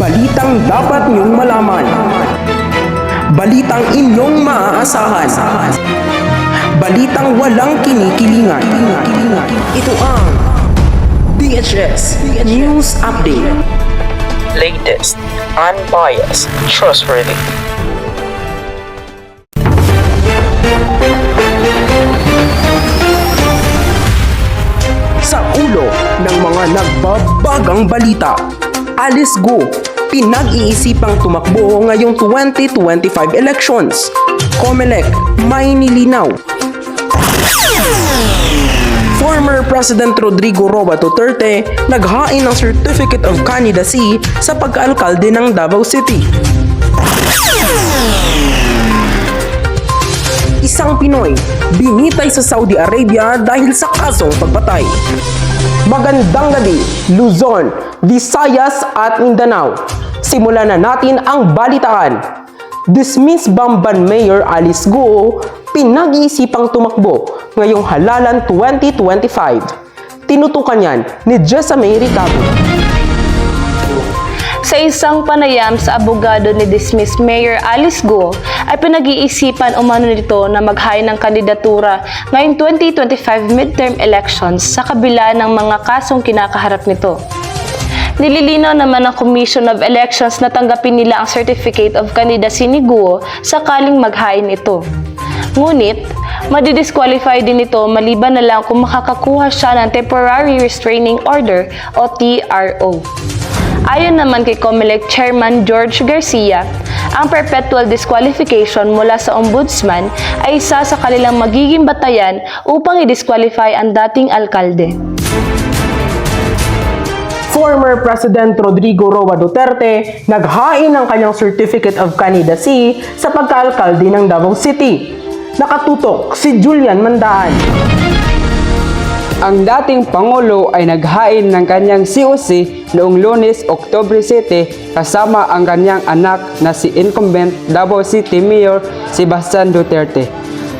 Balitang dapat niyong malaman. Balitang inyong maaasahan. Balitang walang kinikilingan. Ito ang DHS News Update. Latest, unbiased, trustworthy. Sa ulo ng mga nagbabagang balita, Alice Go, pinag-iisipang tumakbo ngayong 2025 elections. COMELEC, may nilinaw. Former President Rodrigo Roa Duterte naghain ng Certificate of Candidacy sa pagkaalkalde ng Davao City. Isang Pinoy binitay sa Saudi Arabia dahil sa kasong pagpatay. Magandang gabi, Luzon, Visayas at Mindanao. Simulan na natin ang balitaan. Dismiss Bamban Mayor Alice Go, pinag-iisipang tumakbo ngayong halalan 2025. Tinutukan yan ni Jessamay Ricardo. Sa isang panayam sa abogado ni dismissed Mayor Alice Go, ay pinag-iisipan umano nito na maghain ng kandidatura ngayong 2025 midterm elections sa kabila ng mga kasong kinakaharap nito. Nililinaw naman ng Commission of Elections na tanggapin nila ang Certificate of Candidacy ni Guo sakaling maghain ito. Ngunit, madidisqualify din ito maliban na lang kung makakakuha siya ng Temporary Restraining Order o TRO. Ayon naman kay COMELEC Chairman George Garcia, ang perpetual disqualification mula sa Ombudsman ay isa sa kanilang magiging batayan upang i-disqualify ang dating alkalde. Former President Rodrigo Roa Duterte naghain ng kanyang Certificate of Candidacy sa pagkaalkalde ng Davao City. Nakatutok si Julian Mandaan. Ang dating Pangulo ay naghain ng kanyang COC noong Lunes, Oktubre 7 kasama ang kanyang anak na si incumbent Davao City Mayor Sebastian Duterte.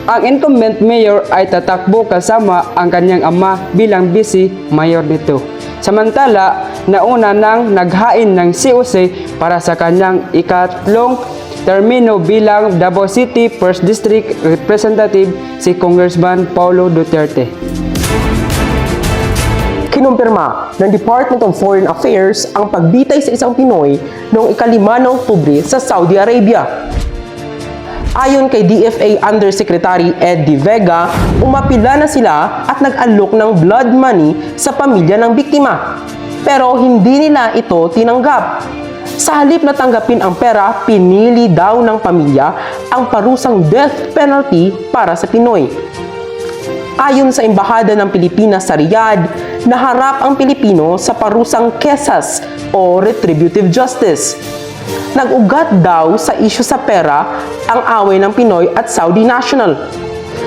Ang incumbent mayor ay tatakbo kasama ang kanyang ama bilang vice mayor nito. Samantala, nauna nang naghain ng COC para sa kanyang ikatlong termino bilang Davao City 1st District Representative si Congressman Paulo Duterte. Kinumpirma ng Department of Foreign Affairs ang pagbitay sa isang Pinoy noong ika-5 ng Oktubre sa Saudi Arabia. Ayon kay DFA Undersecretary Ed De Vega, umapila na sila at nag-alok ng blood money sa pamilya ng biktima. Pero hindi nila ito tinanggap. Sa halip na tanggapin ang pera, pinili daw ng pamilya ang parusang death penalty para sa Pinoy. Ayon sa Embahada ng Pilipinas sa Riyadh, naharap ang Pilipino sa parusang qisas o retributive justice. Nag-ugat daw sa isyu sa pera ang away ng Pinoy at Saudi national.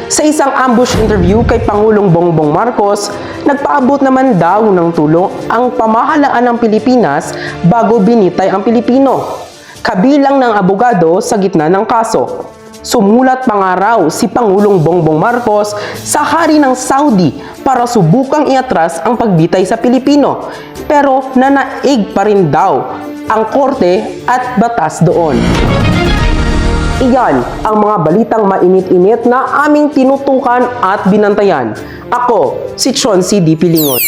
Sa isang ambush interview kay Pangulong Bongbong Marcos, nagpaabot naman daw ng tulong ang pamahalaan ng Pilipinas bago binitay ang Pilipino. Kabilang ng abogado sa gitna ng kaso. Sumulat pa nga raw si Pangulong Bongbong Marcos sa hari ng Saudi para subukang iatras ang pagbitay sa Pilipino. Pero nanaig pa rin daw ang korte at batas doon. Iyan ang mga balitang mainit-init na aming tinutukan at binantayan. Ako, si Chauncey D. Pilingon.